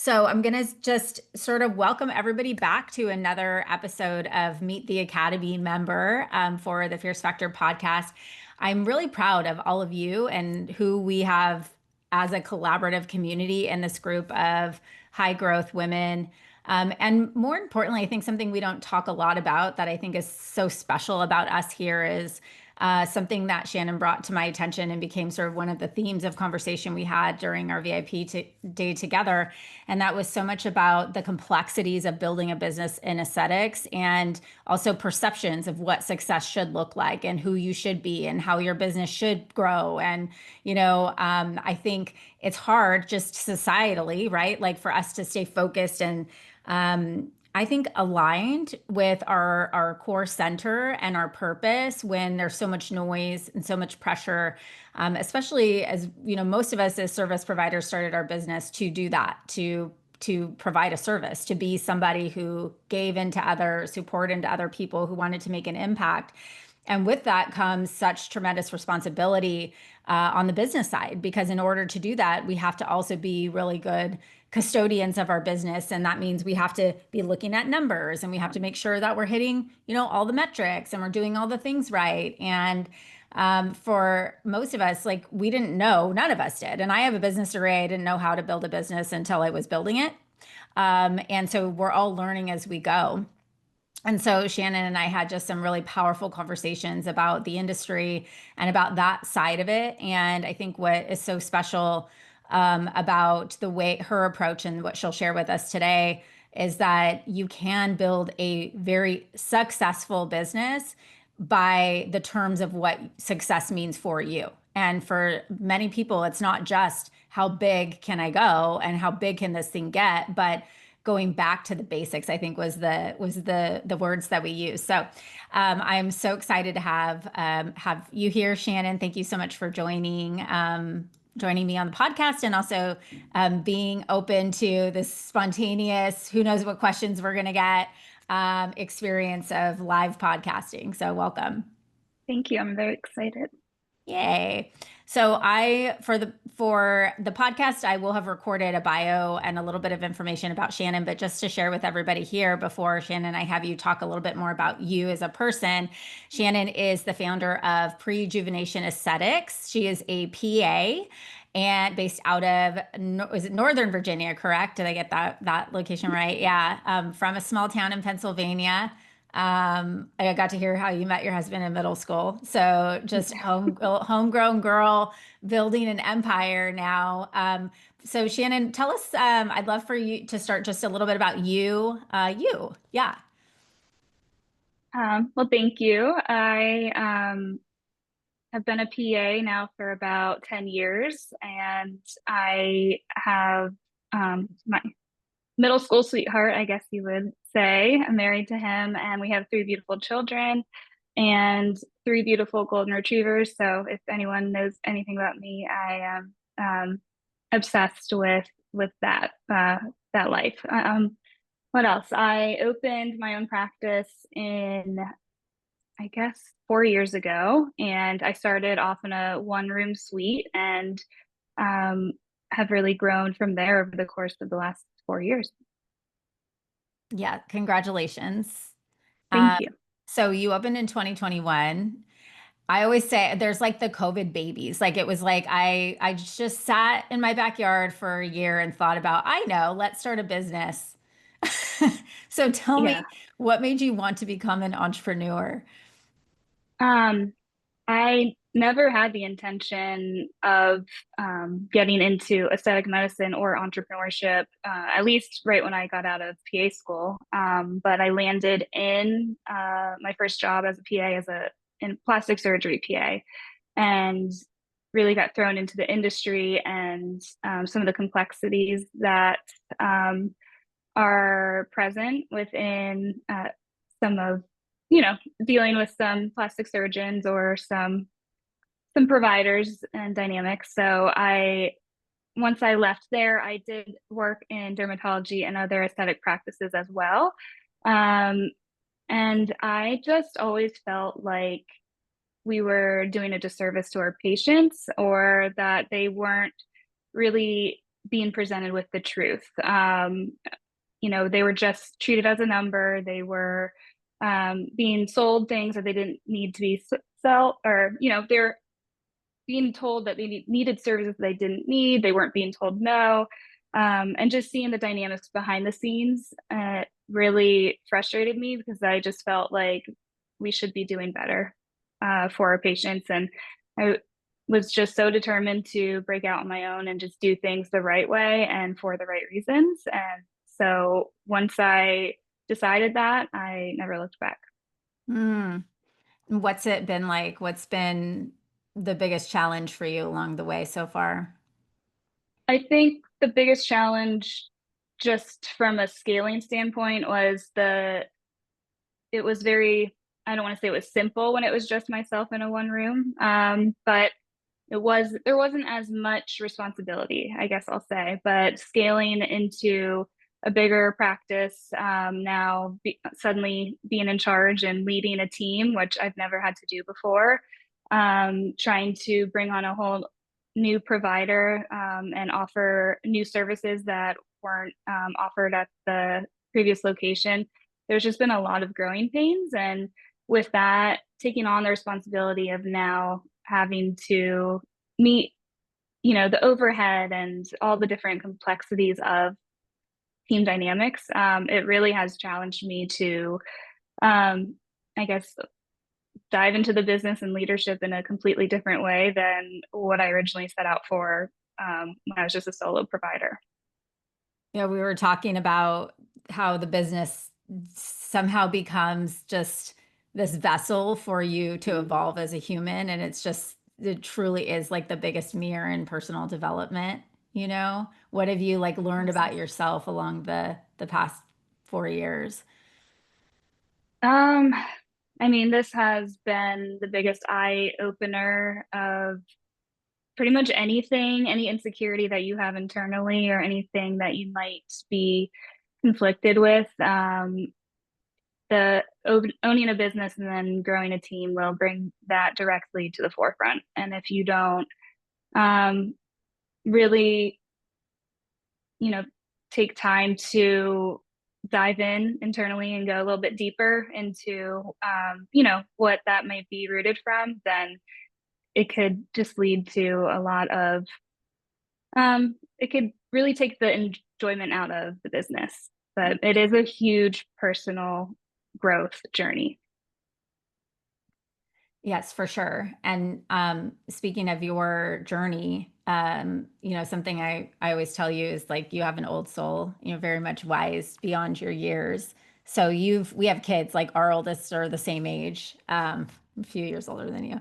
So I'm going to just sort of welcome everybody back to another episode of Meet the Academy member for the Fierce Factor podcast. I'm really proud of all of you and who we have as a collaborative community in this group of high growth women. And more importantly, I think something we don't talk a lot about that I think is so special about us here is something that Shannon brought to my attention and became sort of one of the themes of conversation we had during our day together. And that was so much about the complexities of building a business in aesthetics and also perceptions of what success should look like and who you should be and how your business should grow. And, I think it's hard just societally, right? Like for us to stay focused and, I think aligned with our core center and our purpose when there's so much noise and so much pressure, especially as most of us as service providers started our business to do that, to provide a service, to be somebody who gave into others, who poured into other people, who wanted to make an impact. And with that comes such tremendous responsibility on the business side, because in order to do that, we have to also be really good custodians of our business. And that means we have to be looking at numbers and we have to make sure that we're hitting, all the metrics and we're doing all the things right. And for most of us, like we didn't know, none of us did. And I have a business degree. I didn't know how to build a business until I was building it. And so we're all learning as we go. And so Shannon and I had just some really powerful conversations about the industry and about that side of it. And I think what is so special about the way her approach and what she'll share with us today is that you can build a very successful business by the terms of what success means for you. And for many people, it's not just how big can I go and how big can this thing get, but going back to the basics, I think was the words that we use. So I'm so excited to have you here, Shannon. Thank you so much for joining me on the podcast and also being open to this spontaneous, who knows what questions we're going to get experience of live podcasting. So welcome. Thank you. I'm very excited. Yay. So for the podcast, I will have recorded a bio and a little bit of information about Shannon, but just to share with everybody here before Shannon, I have you talk a little bit more about you as a person. Shannon is the founder of Prejuvenation Esthetics. She is a PA and based out of, is it Northern Virginia, correct? Did I get that location right? Yeah. From a small town in Pennsylvania. I got to hear how you met your husband in middle school. So just homegrown girl building an empire now. So Shannon, tell us, I'd love for you to start just a little bit about you. Yeah. Well, thank you. I have been a PA now for about 10 years, and I have my middle school sweetheart, I guess you would say. I'm married to him, and we have three beautiful children and three beautiful golden retrievers. So if anyone knows anything about me, I am obsessed with that life. What else? I opened my own practice in, I guess, 4 years ago, and I started off in a one-room suite and um, have really grown from there over the course of the last 4 years. Yeah. Congratulations. Thank Um, you. so you opened in 2021. I always say there's like the COVID babies. Like it was like I just sat in my backyard for a year and thought about, I know, let's start a business. So tell Yeah. me, what made you want to become an entrepreneur? Um, I never had the intention of getting into aesthetic medicine or entrepreneurship, at least right when I got out of PA school. But I landed in my first job as a PA, in plastic surgery PA, and really got thrown into the industry and some of the complexities that um, are present within some of, dealing with some plastic surgeons or some providers and dynamics. So once I left there, I did work in dermatology and other aesthetic practices as well. Um, and I just always felt like we were doing a disservice to our patients, or that they weren't really being presented with the truth. They were just treated as a number. They were being sold things that they didn't need to be sell, or they're being told that they needed services they didn't need. They weren't being told no. And just seeing the dynamics behind the scenes really frustrated me, because I just felt like we should be doing better for our patients. And I was just so determined to break out on my own and just do things the right way and for the right reasons. And so once I decided that, I never looked back. Mm. What's it been like? What's been the biggest challenge for you along the way so far? I think the biggest challenge, just from a scaling standpoint, was it was very, I don't want to say it was simple when it was just myself in a one room, but there wasn't as much responsibility, I guess I'll say. But scaling into a bigger practice, now suddenly being in charge and leading a team, which I've never had to do before, trying to bring on a whole new provider, and offer new services that weren't offered at the previous location. There's just been a lot of growing pains. And with that, taking on the responsibility of now having to meet, the overhead and all the different complexities of team dynamics, it really has challenged me to, I guess, dive into the business and leadership in a completely different way than what I originally set out for, when I was just a solo provider. Yeah, we were talking about how the business somehow becomes just this vessel for you to evolve as a human. And it truly is like the biggest mirror in personal development, you know? What have you like learned about yourself along the past 4 years? Um, I mean, this has been the biggest eye opener of pretty much anything, any insecurity that you have internally or anything that you might be conflicted with. Owning a business and then growing a team will bring that directly to the forefront. And if you don't um, really, you know, take time to dive in internally and go a little bit deeper into, what that might be rooted from, then it could just lead to a lot of, it could really take the enjoyment out of the business. But it is a huge personal growth journey. Yes, for sure. And speaking of your journey, something I always tell you is like you have an old soul, very much wise beyond your years. So we have kids, like our oldest are the same age, a few years older than you.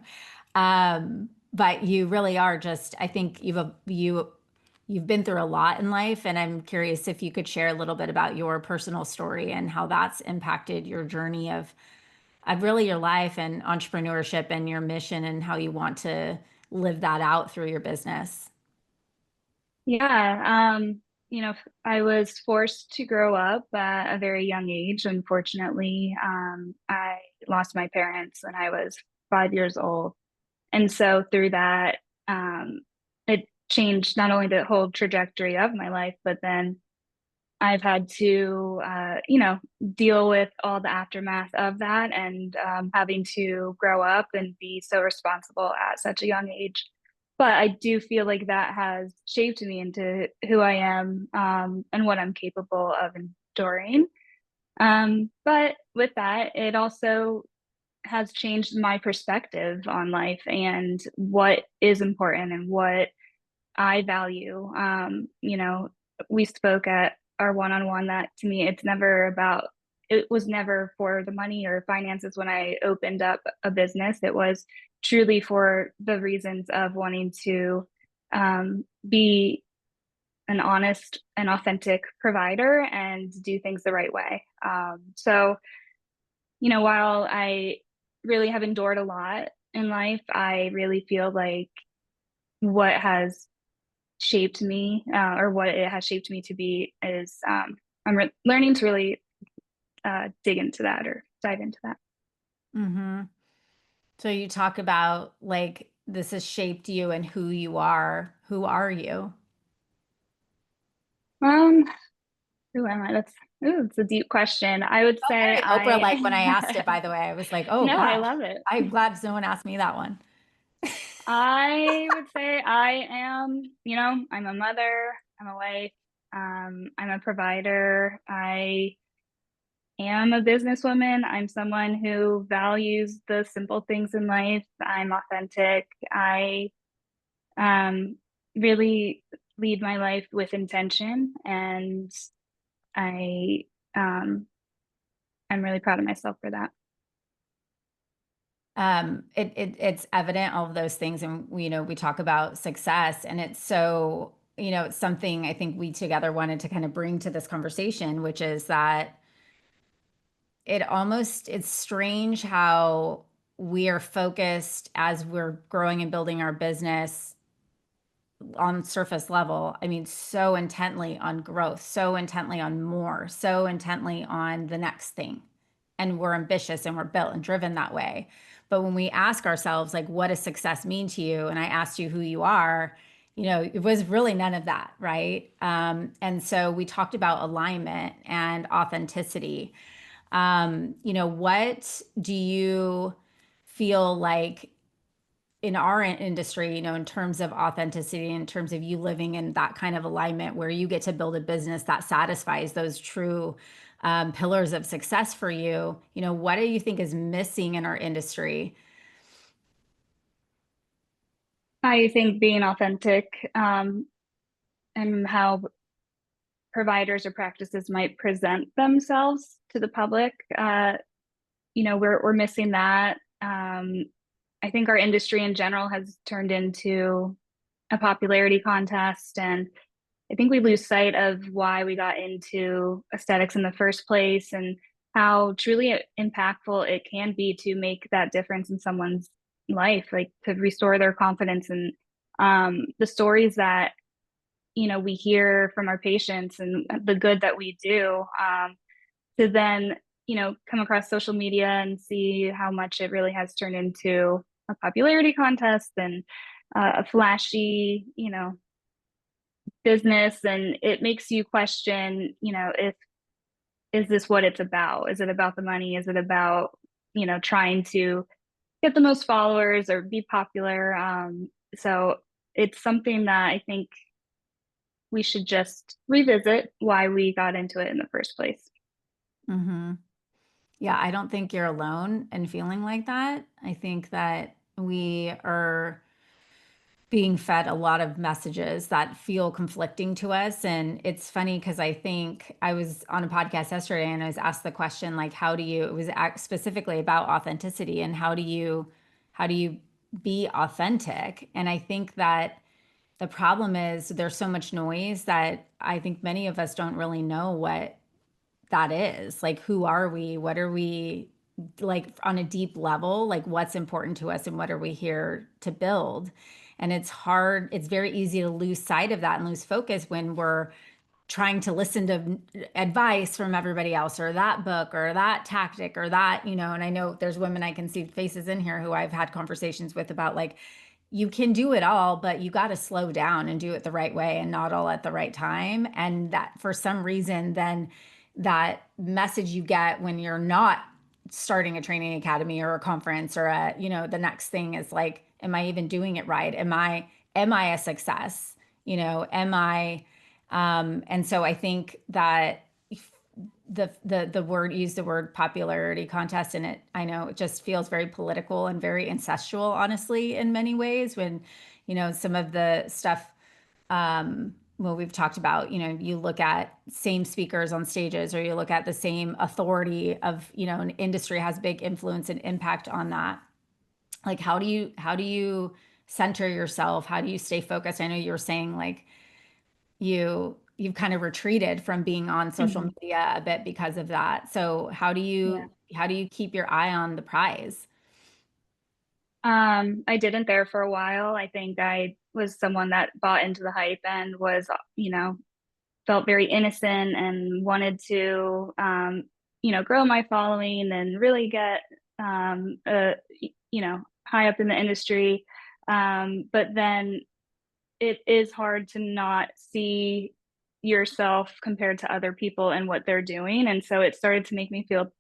But you really are just, I think you've been through a lot in life, and I'm curious if you could share a little bit about your personal story and how that's impacted your journey of really your life and entrepreneurship and your mission and how you want to live that out through your business. Yeah, I was forced to grow up at a very young age. Unfortunately, I lost my parents when I was 5 years old. And so through that, it changed not only the whole trajectory of my life, but then I've had to, deal with all the aftermath of that, and having to grow up and be so responsible at such a young age. But I do feel like that has shaped me into who I am, and what I'm capable of enduring. But with that, it also has changed my perspective on life and what is important and what I value. We spoke at our one on one that, to me, it was never for the money or finances when I opened up a business. It was truly for the reasons of wanting to be an honest and authentic provider and do things the right way. So, while I really have endured a lot in life, I really feel like what has shaped me, or what it has shaped me to be, is learning to really dig into that or dive into that. Hmm. So you talk about like this has shaped you and who you are. Who are you? Um, who am I? It's a deep question. I would Oh, say very Oprah like when I asked it, I by the way. I was like, oh no, I gosh, love it. I'm glad someone asked me that one. I would say I am, I'm a mother, I'm a wife, I'm a provider. I am a businesswoman. I'm someone who values the simple things in life. I'm authentic. I um, really lead my life with intention, and I um, I'm really proud of myself for that. It's evident all of those things, and we talk about success, and it's so it's something I think we together wanted to kind of bring to this conversation, which is that it's strange how we are focused as we're growing and building our business on surface level. I mean, so intently on growth, so intently on more, so intently on the next thing. And we're ambitious and we're built and driven that way. But when we ask ourselves, like, what does success mean to you? And I asked you who you are, it was really none of that, right? And so we talked about alignment and authenticity. What do you feel like in our industry, in terms of authenticity, in terms of you living in that kind of alignment where you get to build a business that satisfies those true pillars of success for you, what do you think is missing in our industry? I think being authentic and how providers or practices might present themselves to the public, we're missing that. I think our industry in general has turned into a popularity contest, and I think we lose sight of why we got into aesthetics in the first place and how truly impactful it can be to make that difference in someone's life, like to restore their confidence. And the stories that we hear from our patients and the good that we do, to then come across social media and see how much it really has turned into a popularity contest and a flashy business. And it makes you question, if is this what it's about? Is it about the money? Is it about trying to get the most followers or be popular? So it's something that I think we should just revisit why we got into it in the first place. Hmm. Yeah, I don't think you're alone in feeling like that. I think that we are being fed a lot of messages that feel conflicting to us. And it's funny because I think I was on a podcast yesterday and I was asked the question, like, it was specifically about authenticity and how do you be authentic? And I think that the problem is there's so much noise that I think many of us don't really know what that is. Like, who are we? What are we like on a deep level? Like, what's important to us and what are we here to build? And it's hard, it's very easy to lose sight of that and lose focus when we're trying to listen to advice from everybody else or that book or that tactic or that, and I know there's women I can see faces in here who I've had conversations with about like, you can do it all, but you got to slow down and do it the right way and not all at the right time. And that for some reason, then that message you get when you're not starting a training academy or a conference or the next thing is like, am I even doing it right? Am I a success? Am I, and so I think that the word use the word popularity contest and I know it just feels very political and very incestual, honestly, in many ways when some of the stuff, well, we've talked about, you look at same speakers on stages or you look at the same authority of an industry has big influence and impact on that. Like, how do you center yourself? How do you stay focused? I know you were saying like you've kind of retreated from being on social Mhm. media a bit because of that. So Yeah. how do you keep your eye on the prize? I didn't there for a while. I think I was someone that bought into the hype and was, felt very innocent and wanted to, grow my following and really get, high up in the industry. But then it is hard to not see. yourself compared to other people and what they're doing. And so it started to make me feel,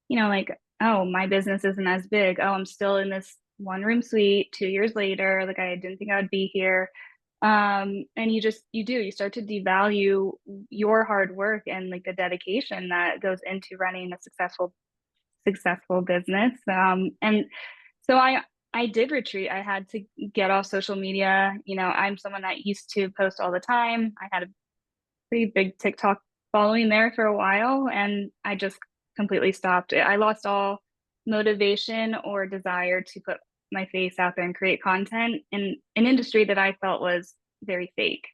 like, oh, my business isn't as big. Oh, I'm still in this one room suite 2 years later. Like, I didn't think I would be here. And you start to devalue your hard work and like the dedication that goes into running a successful business. And so I did retreat. I had to get off social media. I'm someone that used to post all the time. I had a pretty big TikTok following there for a while, and I just completely stopped. I lost all motivation or desire to put my face out there and create content in an industry that I felt was very fake.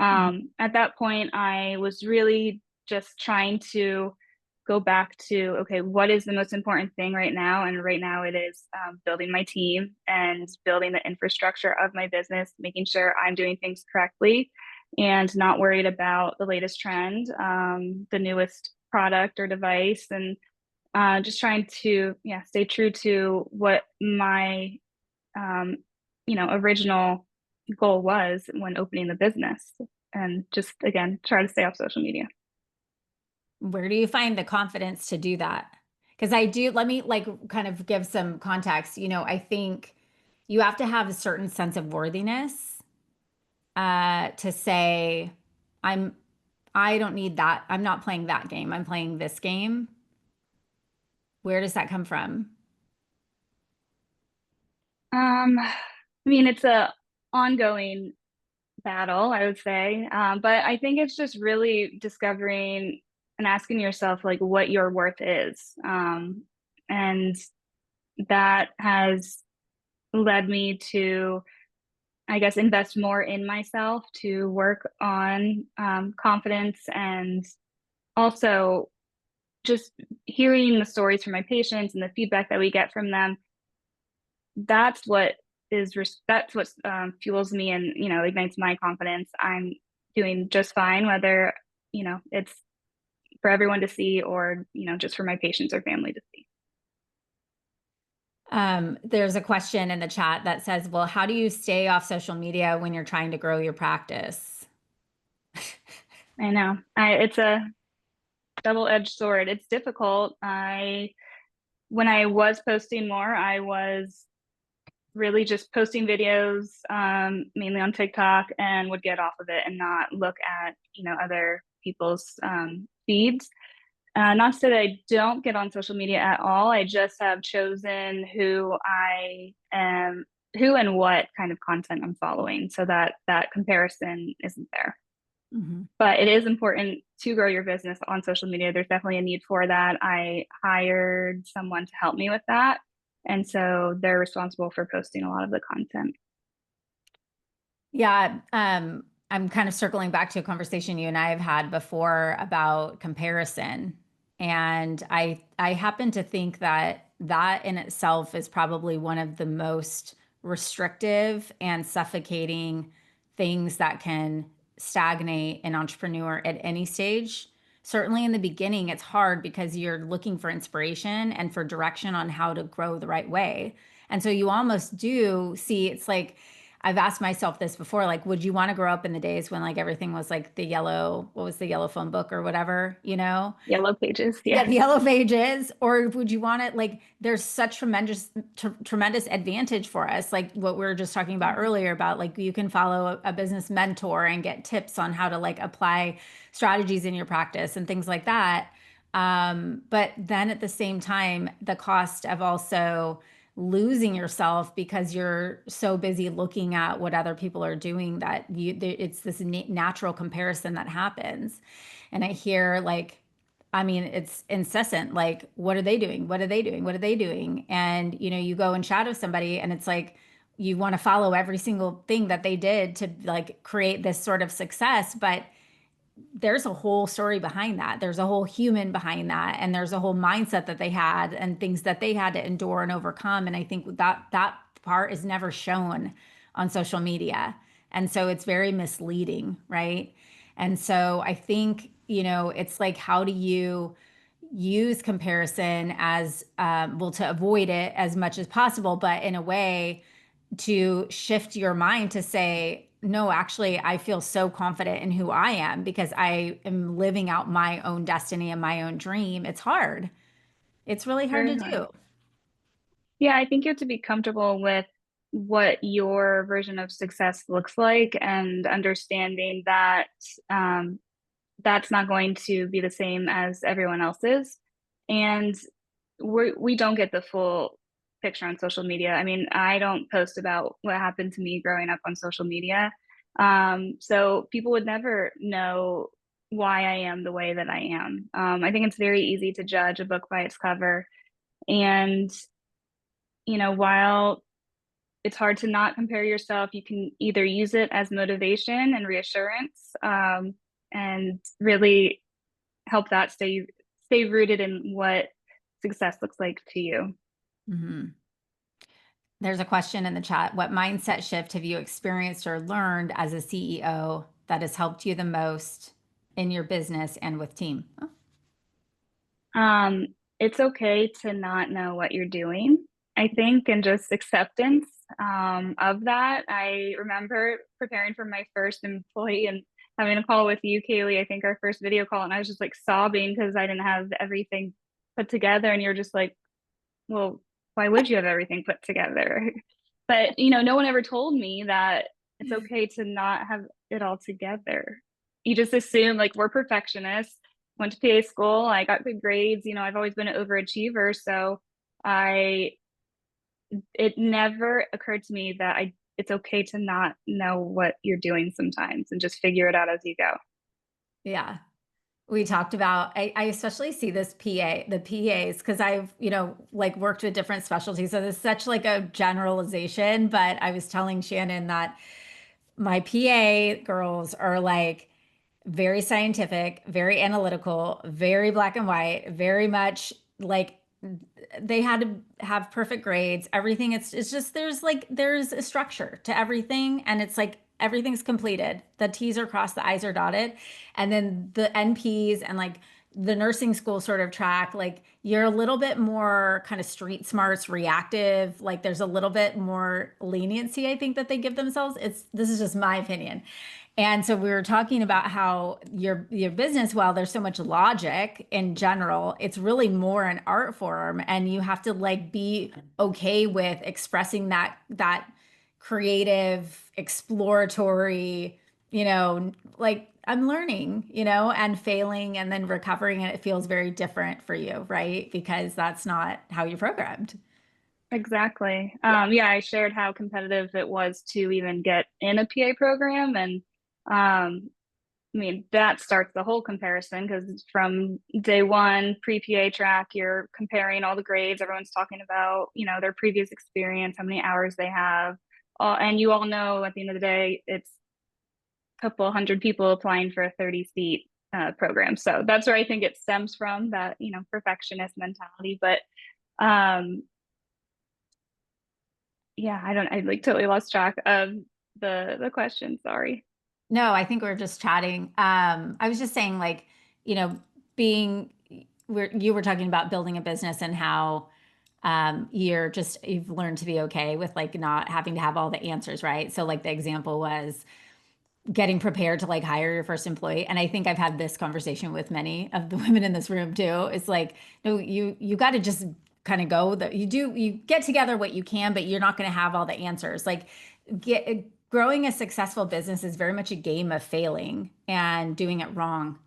Mhm. At that point, I was really just trying to go back to, okay, what is the most important thing right now? And right now it is building my team and building the infrastructure of my business, making sure I'm doing things correctly and not worried about the latest trend, the newest product or device, and just trying to stay true to what my original goal was when opening the business, and just again try to stay off social media. Where do you find the confidence to do that? Because let me like kind of give some context. I think you have to have a certain sense of worthiness to say, I'm, I don't need that. I'm not playing that game. I'm playing this game. Where does that come from? I mean, it's a ongoing battle, I would say. But I think it's just really discovering and asking yourself like what your worth is. And that has led me to, I guess, invest more in myself, to work on confidence, and also just hearing the stories from my patients and the feedback that we get from them. That's what that's what fuels me and ignites my confidence. I'm doing just fine, whether it's for everyone to see or just for my patients or family to see. There's a question in the chat that says, well, how do you stay off social media when you're trying to grow your practice? I know, it's a double-edged sword. It's difficult. I When I was posting more, I was really just posting videos, mainly on TikTok, and would get off of it and not look at other people's feeds. Not to say that I don't get on social media at all. I just have chosen who I am, who and what kind of content I'm following, so that that comparison isn't there. Mhm. But it is important to grow your business on social media. There's definitely a need for that. I hired someone to help me with that. And so they're responsible for posting a lot of the content. Yeah, I'm kind of circling back to a conversation you and I have had before about comparison. And I happen to think that that in itself is probably one of the most restrictive and suffocating things that can stagnate an entrepreneur at any stage. Certainly in the beginning, it's hard because you're looking for inspiration and for direction on how to grow the right way. And so you almost do see it's like, I've asked myself this before, like, would you want to grow up in the days when like everything was like the yellow, what was the yellow phone book or whatever, you know? Yellow pages, Yeah, yes. the yellow pages, or would you want it like there's such tremendous advantage for us, like what we were just talking about earlier about like you can follow a business mentor and get tips on how to like apply strategies in your practice and things like that. But then at the same time, the cost of also losing yourself because you're so busy looking at what other people are doing that it's this natural comparison that happens. And I hear like, I mean, it's incessant. Like, what are they doing? What are they doing? What are they doing? And, you go and shadow somebody and it's like, you want to follow every single thing that they did to like create this sort of success. But there's a whole story behind that. There's a whole human behind that. And there's a whole mindset that they had and things that they had to endure and overcome. And I think that part is never shown on social media. And so it's very misleading, right? And so I think, it's like, how do you use comparison as, well, to avoid it as much as possible, but in a way to shift your mind to say, No, actually, I feel so confident in who I am because I am living out my own destiny and my own dream. It's hard. It's really hard Very to hard. do. Yeah, I think you have to be comfortable with what your version of success looks like and understanding that um, that's not going to be the same as everyone else's. And we don't get the full picture on social media. I mean, I don't post about what happened to me growing up on social media. So people would never know why I am the way that I am. I think it's very easy to judge a book by its cover. And, while it's hard to not compare yourself, you can either use it as motivation and reassurance, and really help that stay rooted in what success looks like to you. Mhm. There's a question in the chat. What mindset shift have you experienced or learned as a CEO that has helped you the most in your business and with team? Oh, Um, it's okay to not know what you're doing, I think, and just acceptance of that. I remember preparing for my first employee and having a call with you, Kaylee, I think our first video call, and I was just like sobbing because I didn't have everything put together. And you're just like, well, why would you have everything put together? But, no one ever told me that it's okay to not have it all together. You just assume like we're perfectionists, went to PA school, I got good grades, I've always been an overachiever. So I, it never occurred to me that it's okay to not know what you're doing sometimes and just figure it out as you go. yeah. We talked about, I especially see this the PAs, because I've, like worked with different specialties. So there's such like a generalization, but I was telling Shannon that my PA girls are like very scientific, very analytical, very black and white, very much like they had to have perfect grades, everything. It's just there's a structure to everything, and it's like everything's completed. The T's are crossed, the I's are dotted, and then the NPs and like the nursing school sort of track, like you're a little bit more kind of street smarts, reactive. Like there's a little bit more leniency, I think, that they give themselves. This is just my opinion. And so we were talking about how your business, while there's so much logic in general, it's really more an art form, and you have to like be okay with expressing that creative, exploratory, like I'm learning, and failing and then recovering, and it feels very different for you, right? Because that's not how you're programmed. Exactly. Yeah. Yeah, I shared how competitive it was to even get in a PA program. And I mean, that starts the whole comparison because from day one, pre-PA track, you're comparing all the grades. Everyone's talking about, their previous experience, how many hours they have. And you all know at the end of the day, it's a couple hundred people applying for a 30-seat program. So that's where I think it stems from, that, perfectionist mentality. But um, yeah, I like totally lost track of the question. Sorry. No, I think we're just chatting. I was just saying, like, you know, being you were talking about building a business and how you've learned to be okay with like not having to have all the answers, right? So like the example was getting prepared to like hire your first employee. And I think I've had this conversation with many of the women in this room too. It's like, no, you got to just kind of go that you get together what you can, but you're not going to have all the answers. Like growing a successful business is very much a game of failing and doing it wrong,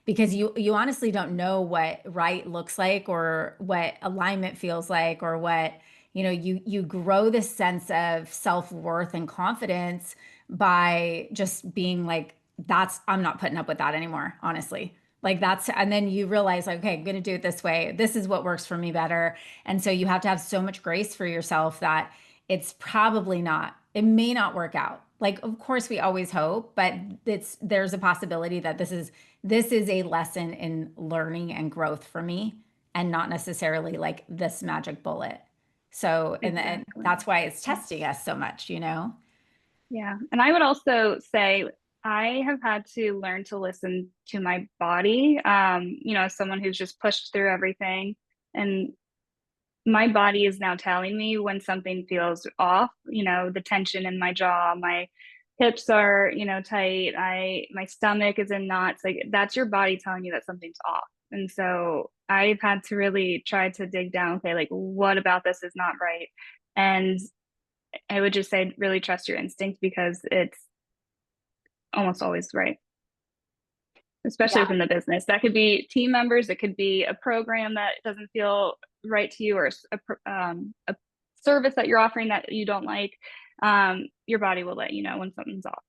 because you honestly don't know what right looks like or what alignment feels like, or what, you grow this sense of self-worth and confidence by just being like, I'm not putting up with that anymore, honestly. Like and then you realize, like, okay, I'm going to do it this way. This is what works for me better. And so you have to have so much grace for yourself that it may not work out. Like, of course, we always hope, but there's a possibility that this is a lesson in learning and growth for me, and not necessarily like this magic bullet. So, and Exactly. that's why it's testing us so much. Yeah. And I would also say I have had to learn to listen to my body, as someone who's just pushed through everything. And my body is now telling me when something feels off, the tension in my jaw, my hips are, tight. My stomach is in knots. Like that's your body telling you that something's off. And so I've had to really try to dig down, okay, like what about this is not right? And I would just say really trust your instinct because it's almost always right, especially Yeah. within the business. That could be team members, it could be a program that doesn't feel right to you, or a service that you're offering that you don't like. Your body will let you know when something's off.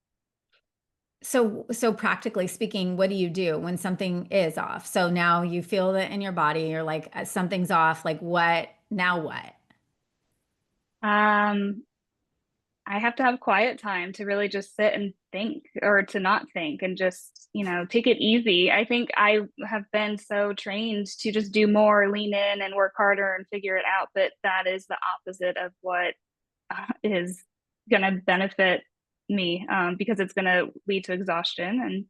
So practically speaking, what do you do when something is off? So now you feel that in your body, you're like, something's off. Like what? Now what? Um, I have to have quiet time to really just sit and think, or to not think and just, take it easy. I think I have been so trained to just do more, lean in and work harder and figure it out. But that is the opposite of what is going to benefit me, because it's going to lead to exhaustion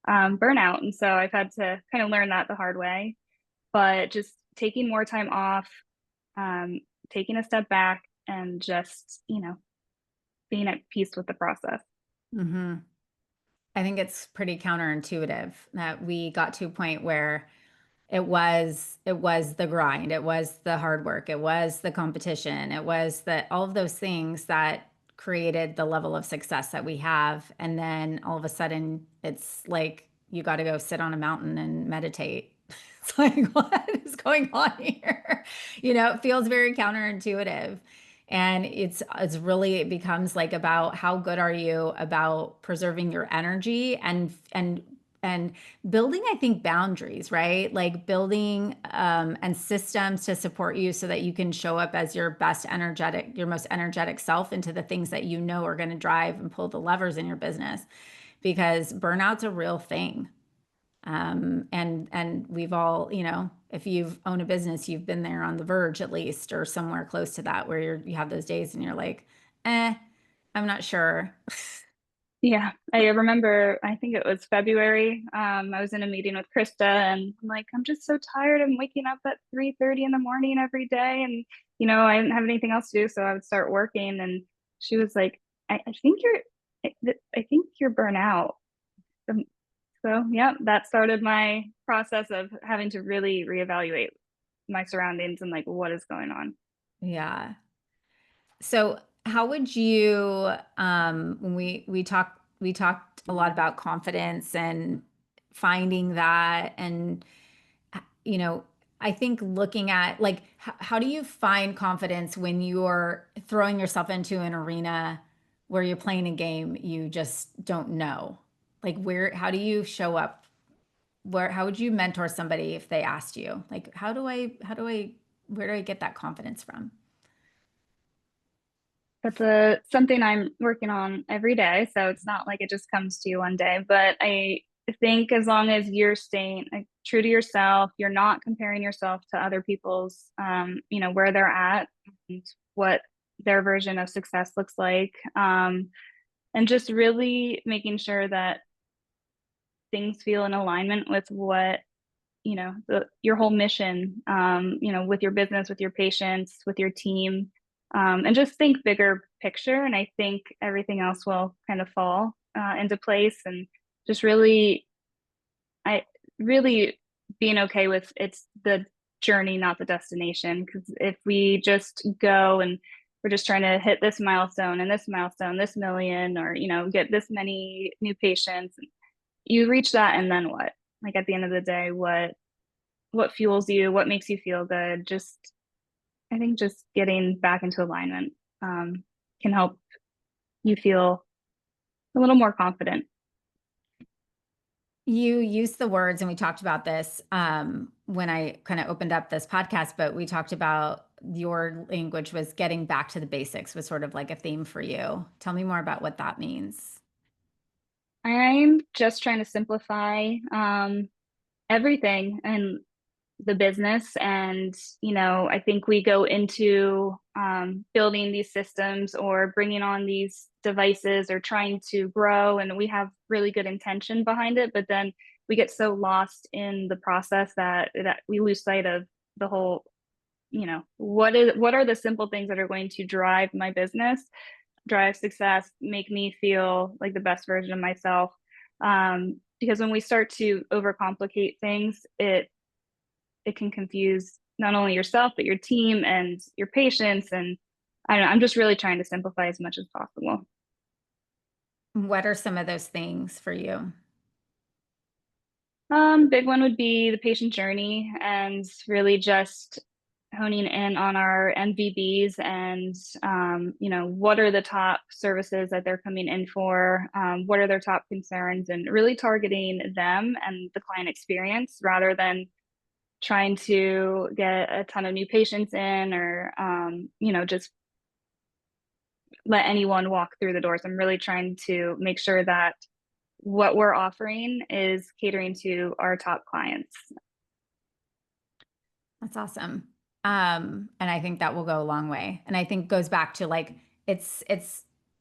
and burnout. And so I've had to kind of learn that the hard way. But just taking more time off, um, taking a step back, and just, being at peace with the process. Hmm. I think it's pretty counterintuitive that we got to a point where it was the grind, it was the hard work, it was the competition, it was the all of those things that created the level of success that we have. And then all of a sudden it's like you got to go sit on a mountain and meditate. It's like, what is going on here? It feels very counterintuitive. And it's really, it becomes like about how good are you about preserving your energy and building, I think, boundaries, right? Like building and systems to support you so that you can show up as your most energetic self into the things that you know are going to drive and pull the levers in your business. Because burnout's a real thing. And we've all, if you've owned a business, you've been there on the verge at least, or somewhere close to that, where you have those days and you're like, I'm not sure. Yeah, I remember, I think it was February. I was in a meeting with Krista and I'm like, I'm just so tired. I'm waking up at 3:30 in the morning every day. And, I didn't have anything else to do. So I would start working. And she was like, I think I think you're burnout. Um, So, yeah, that started my process of having to really reevaluate my surroundings and like what is going on. Yeah. So how would you when we talked a lot about confidence and finding that, and you know I think looking at like how do you find confidence when you're throwing yourself into an arena where you're playing a game you just don't know, like where how do you show up, where how would you mentor somebody if they asked you like how do I where do I get that confidence from? That's something I'm working on every day. So it's not like it just comes to you one day. But I think as long as you're staying like, true to yourself, you're not comparing yourself to other people's, where they're at and what their version of success looks like. And just really making sure that things feel in alignment with what, your whole mission, with your business, with your patients, with your team, and just think bigger picture. And I think everything else will kind of fall into place. And just I really being okay with it's the journey, not the destination. Because if we just go and we're just trying to hit this milestone, this million, or get this many new patients, you reach that, and then what? Like at the end of the day, what fuels you, what makes you feel good. Just I think just getting back into alignment can help you feel a little more confident. You used the words, and we talked about this when I kind of opened up this podcast, but we talked about your language was getting back to the basics was sort of like a theme for you. Tell me more about what that means. I'm just trying to simplify everything and the business. And I think we go into building these systems or bringing on these devices or trying to grow, and we have really good intention behind it, but then we get so lost in the process that we lose sight of the whole, what are the simple things that are going to drive my business, drive success, make me feel like the best version of myself. Because when we start to overcomplicate things, it can confuse not only yourself but your team and your patients. And I don't know, I'm just really trying to simplify as much as possible. What are some of those things for you? Big one would be the patient journey and really just honing in on our MVBs and, what are the top services that they're coming in for? What are their top concerns, and really targeting them and the client experience rather than trying to get a ton of new patients in or, just let anyone walk through the doors. I'm really trying to make sure that what we're offering is catering to our top clients. That's awesome. And I think that will go a long way. And I think goes back to like it's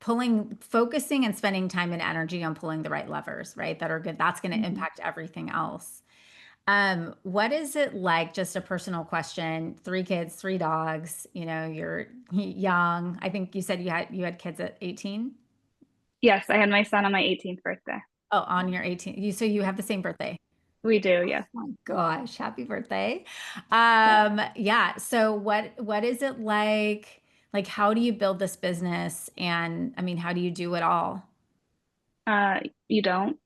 pulling, focusing and spending time and energy on pulling the right levers, right? That are good. That's going to Mhm. impact everything else. What is it like, just a personal question, 3 kids, 3 dogs, you're young. I think you said you had kids at 18. Yes, I had my son on my 18th birthday. Oh, on your 18th. So you have the same birthday. We do, Oh yes. my gosh, happy birthday. Yeah. Yeah, so what is it like? Like, how do you build this business? And I mean, how do you do it all? Uh, you don't.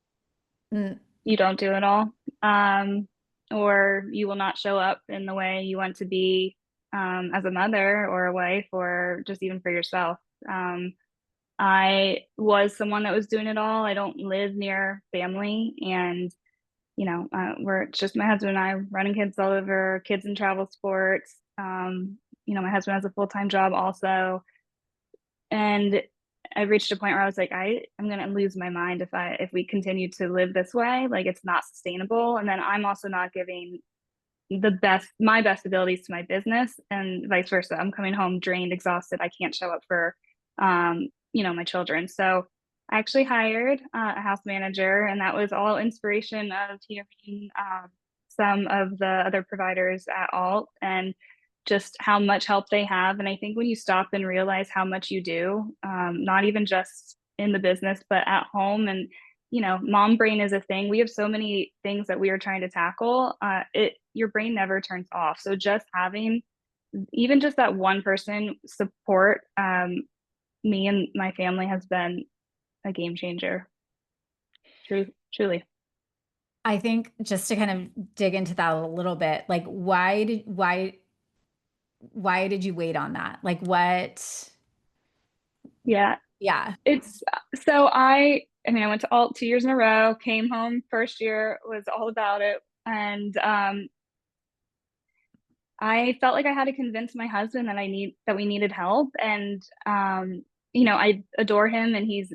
Mm, You don't do it all. Um, or you will not show up in the way you want to be as a mother or a wife or just even for yourself. Um, I was someone that was doing it all. I don't live near family, and we're it's just my husband and I running kids all over, kids in travel sports. My husband has a full-time job also, and I reached a point where I was like, I'm gonna lose my mind if we continue to live this way. Like it's not sustainable, and then I'm also not giving my best abilities to my business, and vice versa. I'm coming home drained, exhausted. I can't show up for my children. So I actually hired a house manager, and that was all inspiration of hearing some of the other providers at Alt and just how much help they have. And I think when you stop and realize how much you do, not even just in the business but at home, and mom brain is a thing. We have so many things that we are trying to tackle. It Your brain never turns off. So just having even just that one person support me and my family has been a game changer. Truly. I think just to kind of dig into that a little bit, like why did you wait on that? Like what? Yeah. Yeah. It's so I went to Alt 2 years in a row, came home first year, was all about it. And I felt like I had to convince my husband that we needed help. And I adore him and he's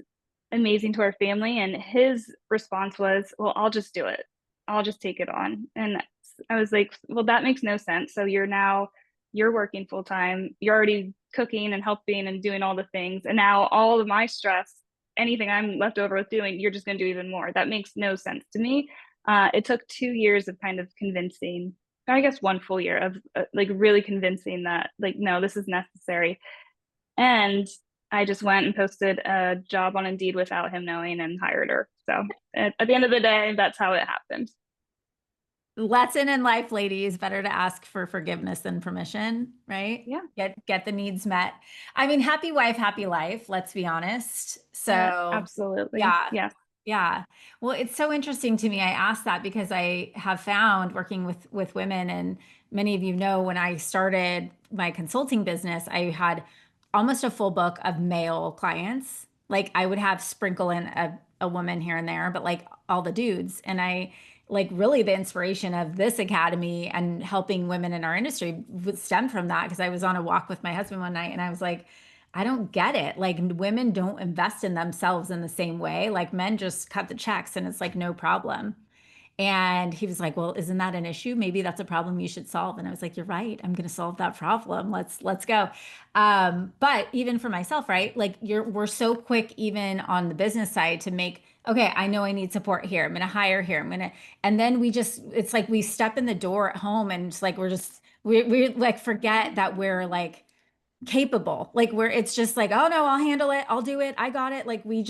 amazing to our family. And his response was, well, I'll just do it. I'll just take it on. And I was like, well, that makes no sense. So you're working full time. You're already cooking and helping and doing all the things. And now all of my stress, anything I'm left over with doing, you're just going to do even more. That makes no sense to me. It took 2 years of kind of convincing, I guess 1 full year of like really convincing that like, no, this is necessary. And I just went and posted a job on Indeed without him knowing and hired her. So at the end of the day, that's how it happened. Lesson in life, ladies, better to ask for forgiveness than permission, right? Yeah, Get the needs met. I mean, happy wife, happy life, let's be honest. So, absolutely. yeah. Yes. Yeah. Well, it's so interesting to me. I asked that because I have found working with women, and many of you know when I started my consulting business, I had almost a full book of male clients. Like I would have sprinkle in a woman here and there, but like all the dudes. And I like really the inspiration of this academy and helping women in our industry would stem from that, because I was on a walk with my husband one night and I was like, I don't get it. Like women don't invest in themselves in the same way. Like men just cut the checks and it's like no problem. And he was like, "Well, isn't that an issue? Maybe that's a problem you should solve." And I was like, "You're right. I'm going to solve that problem. Let's go." But even for myself, right? Like we're so quick even on the business side to make, okay, I know I need support here. I'm going to hire here. And then it's like we step in the door at home and it's like we like forget that we're like capable, like where it's just like, oh no, I'll handle it, I'll do it, I got it. Like we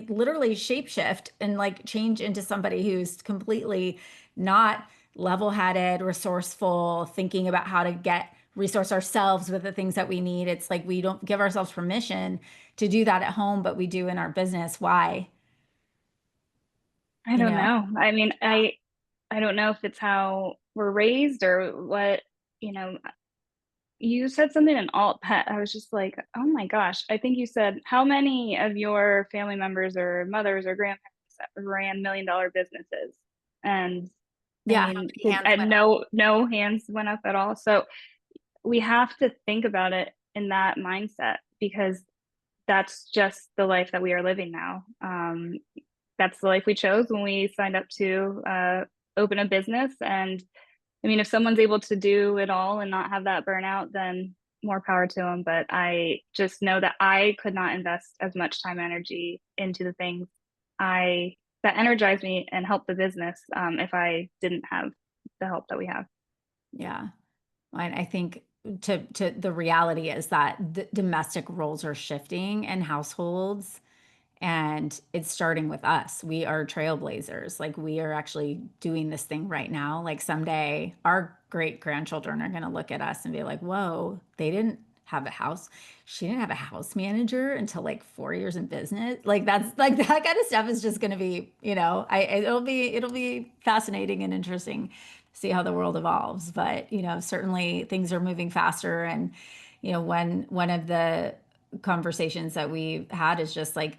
literally shapeshift and like change into somebody who's completely not level-headed, resourceful, thinking about how to get resource ourselves with the things that we need. It's like we don't give ourselves permission to do that at home, but we do in our business. Why? I You don't know? know. I mean, I don't know if it's how we're raised or what, you know, you said something in alt pet. I was just like, oh my gosh. I think you said how many of your family members or mothers or grandparents ran $1 million businesses? And I Yeah, how mean, many hands and went up? no hands went up at all. So we have to think about it in that mindset because that's just the life that we are living now. That's the life we chose when we signed up to open a business. And I mean, if someone's able to do it all and not have that burnout, then more power to them. But I just know that I could not invest as much time and energy into the things I that energize me and help the business if I didn't have the help that we have. Yeah. I think to the reality is that the domestic roles are shifting in households, and it's starting with us. We are trailblazers. Like we are actually doing this thing right now. Like someday our great grandchildren are going to look at us and be like, whoa, they didn't have a house. She didn't have a house manager until like 4 years in business. Like that's like that kind of stuff is just going to be, it'll be fascinating and interesting to see how the world evolves. But, certainly things are moving faster. And, one of the conversations that we've had is just like,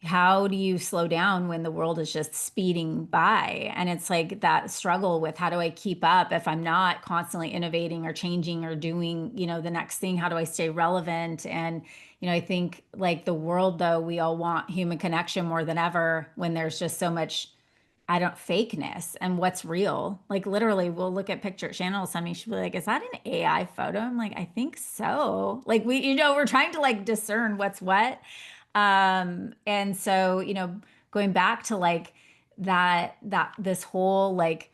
how do you slow down when the world is just speeding by? And it's like that struggle with how do I keep up if I'm not constantly innovating or changing or doing, the next thing? How do I stay relevant? And, I think like the world, though, we all want human connection more than ever when there's just so much, I don't fakeness and what's real. Like literally, we'll look at picture. Shannon will send me. She'll be like, "Is that an AI photo?" I'm like, "I think so." Like we're trying to like discern what's what. And so, going back to like that this whole like,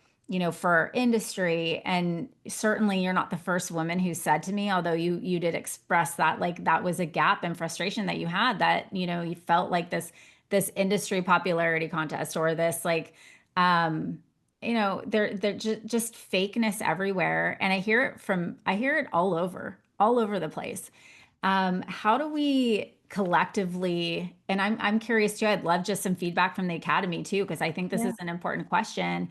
for our industry, and certainly you're not the first woman who said to me, although you did express that like that was a gap and frustration that you had, that, you felt like this industry popularity contest or this like they're just fakeness everywhere. And I hear it all over the place. How do we collectively, and I'm curious too, I'd love just some feedback from the academy too, because I think this is Yeah. an important question.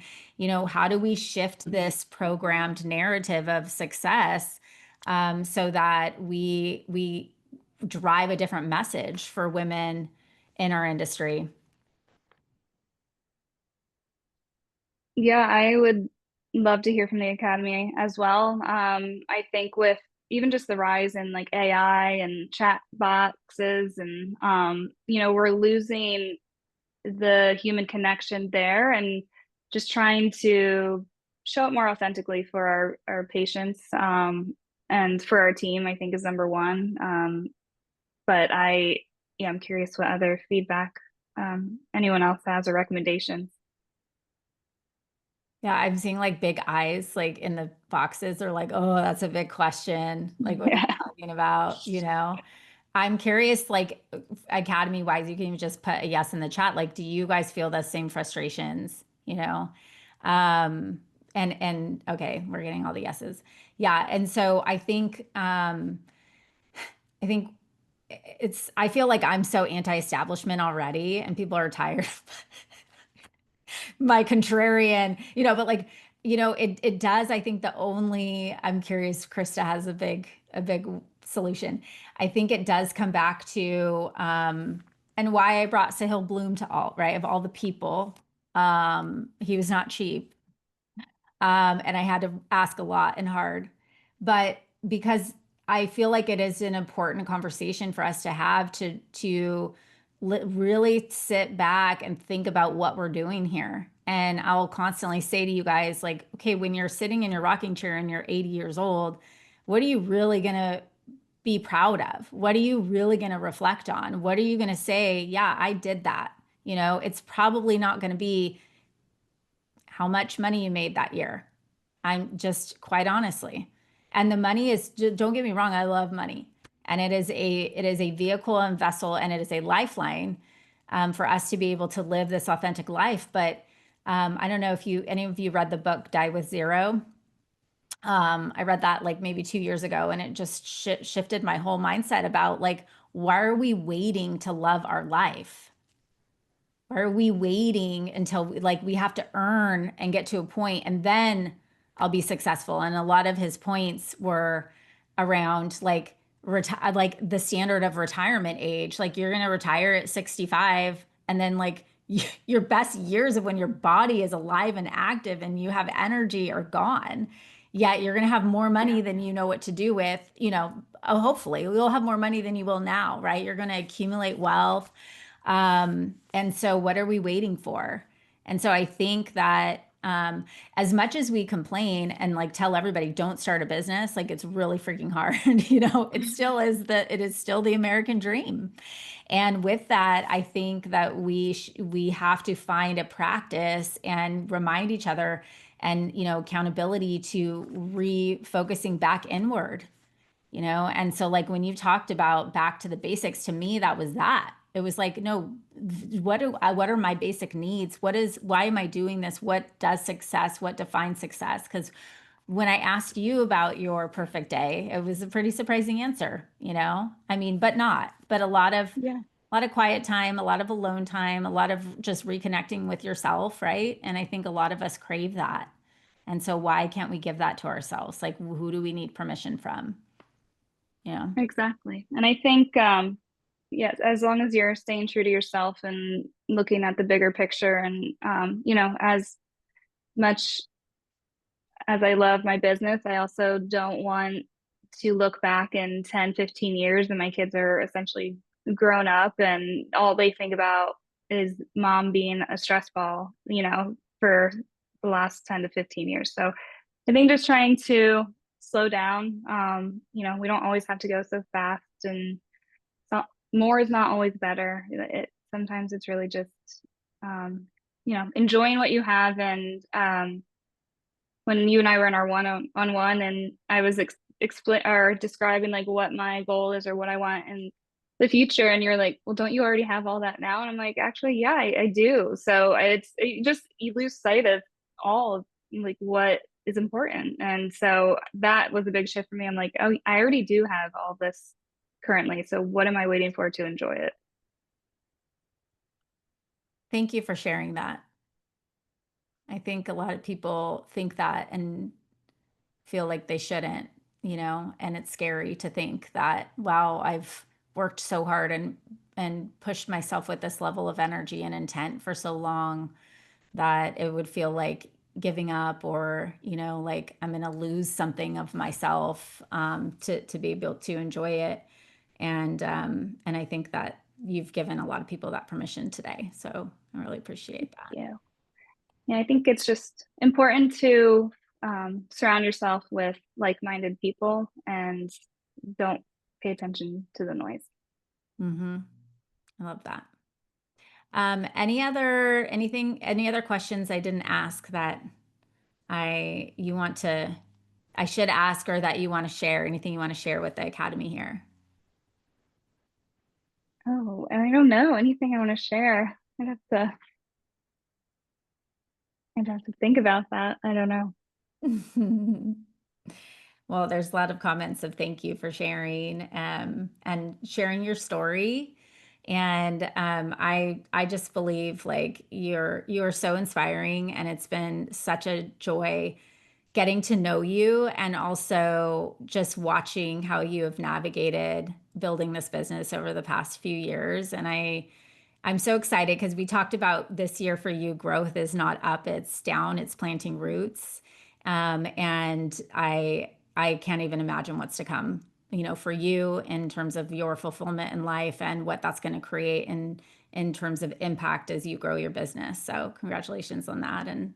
How do we shift this programmed narrative of success so that we drive a different message for women in our industry? Yeah, I would love to hear from the Academy as well. I think with even just the rise in like AI and chat boxes and we're losing the human connection there and just trying to show it more authentically for our patients and for our team, I think is number one. But I'm curious what other feedback anyone else has or recommendations. Yeah, I'm seeing like big eyes like in the boxes. They're like, oh, that's a big question. Like, what are you Yeah. talking about? I'm curious, like academy wise, you can even just put a yes in the chat. Like, do you guys feel the same frustrations? Um, and okay, we're getting all the yeses. Yeah. And so I think I feel like I'm so anti-establishment already, and people are tired my contrarian, but like, it does. I think I'm curious, Krista has a big solution. I think it does come back to, and why I brought Sahil Bloom to alt, right? Of all the people, he was not cheap. And I had to ask a lot and hard, but because I feel like it is an important conversation for us to have to really sit back and think about what we're doing here. And I'll constantly say to you guys, like, okay, when you're sitting in your rocking chair and you're 80 years old, what are you really gonna be proud of? What are you really gonna reflect on? What are you gonna say? Yeah, I did that. It's probably not gonna be how much money you made that year. I'm just quite honestly. And the money is, don't get me wrong, I love money. And it is a vehicle and vessel, and it is a lifeline for us to be able to live this authentic life. But I don't know if any of you read the book Die with Zero. I read that like maybe 2 years ago, and it just shifted my whole mindset about like, why are we waiting to love our life? Why are we waiting until like we have to earn and get to a point and then I'll be successful? And a lot of his points were around like like the standard of retirement age. Like you're going to retire at 65, and then like your best years of when your body is alive and active and you have energy are gone. Yet you're going to have more money Yeah, than you know what to do with, hopefully you'll have more money than you will now, right? You're going to accumulate wealth. And so what are we waiting for? And so I think that as much as we complain and like tell everybody don't start a business, like it's really freaking hard, it is still the American dream. And with that, I think that we have to find a practice and remind each other and accountability to refocusing back inward. And so like when you talked about back to the basics, to me that was that. It was like, no, what are my basic needs? Why am I doing this? What does success, what defines success? Because when I asked you about your perfect day, it was a pretty surprising answer, I mean, but yeah, a lot of quiet time, a lot of alone time, a lot of just reconnecting with yourself, right? And I think a lot of us crave that. And so why can't we give that to ourselves? Like who do we need permission from? Yeah. exactly. And I think, yes, as long as you're staying true to yourself and looking at the bigger picture, and as much as I love my business, I also don't want to look back in 10, 15 years and my kids are essentially grown up and all they think about is mom being a stress ball, for the last 10 to 15 years. So I think just trying to slow down. We don't always have to go so fast, and more is not always better. Sometimes it's really just, enjoying what you have. And when you and I were in our one on one, and I was explain or describing like what my goal is or what I want in the future, and you're like, well, don't you already have all that now? And I'm like, actually, yeah, I do. So you lose sight of all of like what is important, and so that was a big shift for me. I'm like, oh, I already do have all this currently, so what am I waiting for to enjoy it? Thank you for sharing that. I think a lot of people think that and feel like they shouldn't, and it's scary to think that, wow, I've worked so hard and pushed myself with this level of energy and intent for so long that it would feel like giving up or, like I'm going to lose something of myself to be able to enjoy it. And I think that you've given a lot of people that permission today. So I really appreciate that. Yeah. Yeah, I think it's just important to surround yourself with like-minded people and don't pay attention to the noise. Mm-hmm. I love that. Any other questions I didn't ask that you want to, I should ask, or that you want to share? Anything you want to share with the Academy here? Oh, and I don't know anything I want to share. I'd have to think about that. I don't know. Well, there's a lot of comments of thank you for sharing and sharing your story. And I just believe like you're so inspiring, and it's been such a joy getting to know you and also just watching how you have navigated building this business over the past few years. And I'm so excited because we talked about this year for you, growth is not up, it's down, it's planting roots. And I can't even imagine what's to come, for you in terms of your fulfillment in life and what that's going to create in terms of impact as you grow your business. So congratulations on that. And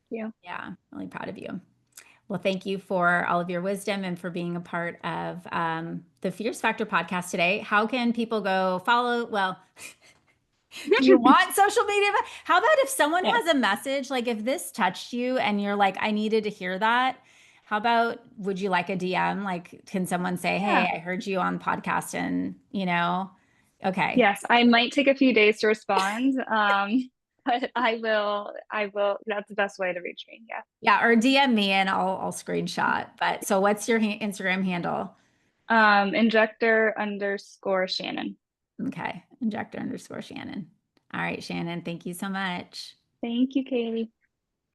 Yeah. yeah, really proud of you. Well, thank you for all of your wisdom and for being a part of the Fierce Factor podcast today. How can people go follow? Well, do you want social media? How about if someone Yeah. has a message, like if this touched you and you're like, I needed to hear that? How about, would you like a DM? Like, can someone say, hey, Yeah. I heard you on podcast and, okay. Yes, I might take a few days to respond. But I will, that's the best way to reach me. Yeah. Yeah, or DM me and I'll screenshot. But so what's your Instagram handle? Injector_Shannon. Okay, injector underscore Shannon. All right, Shannon, thank you so much. Thank you, Kaylee.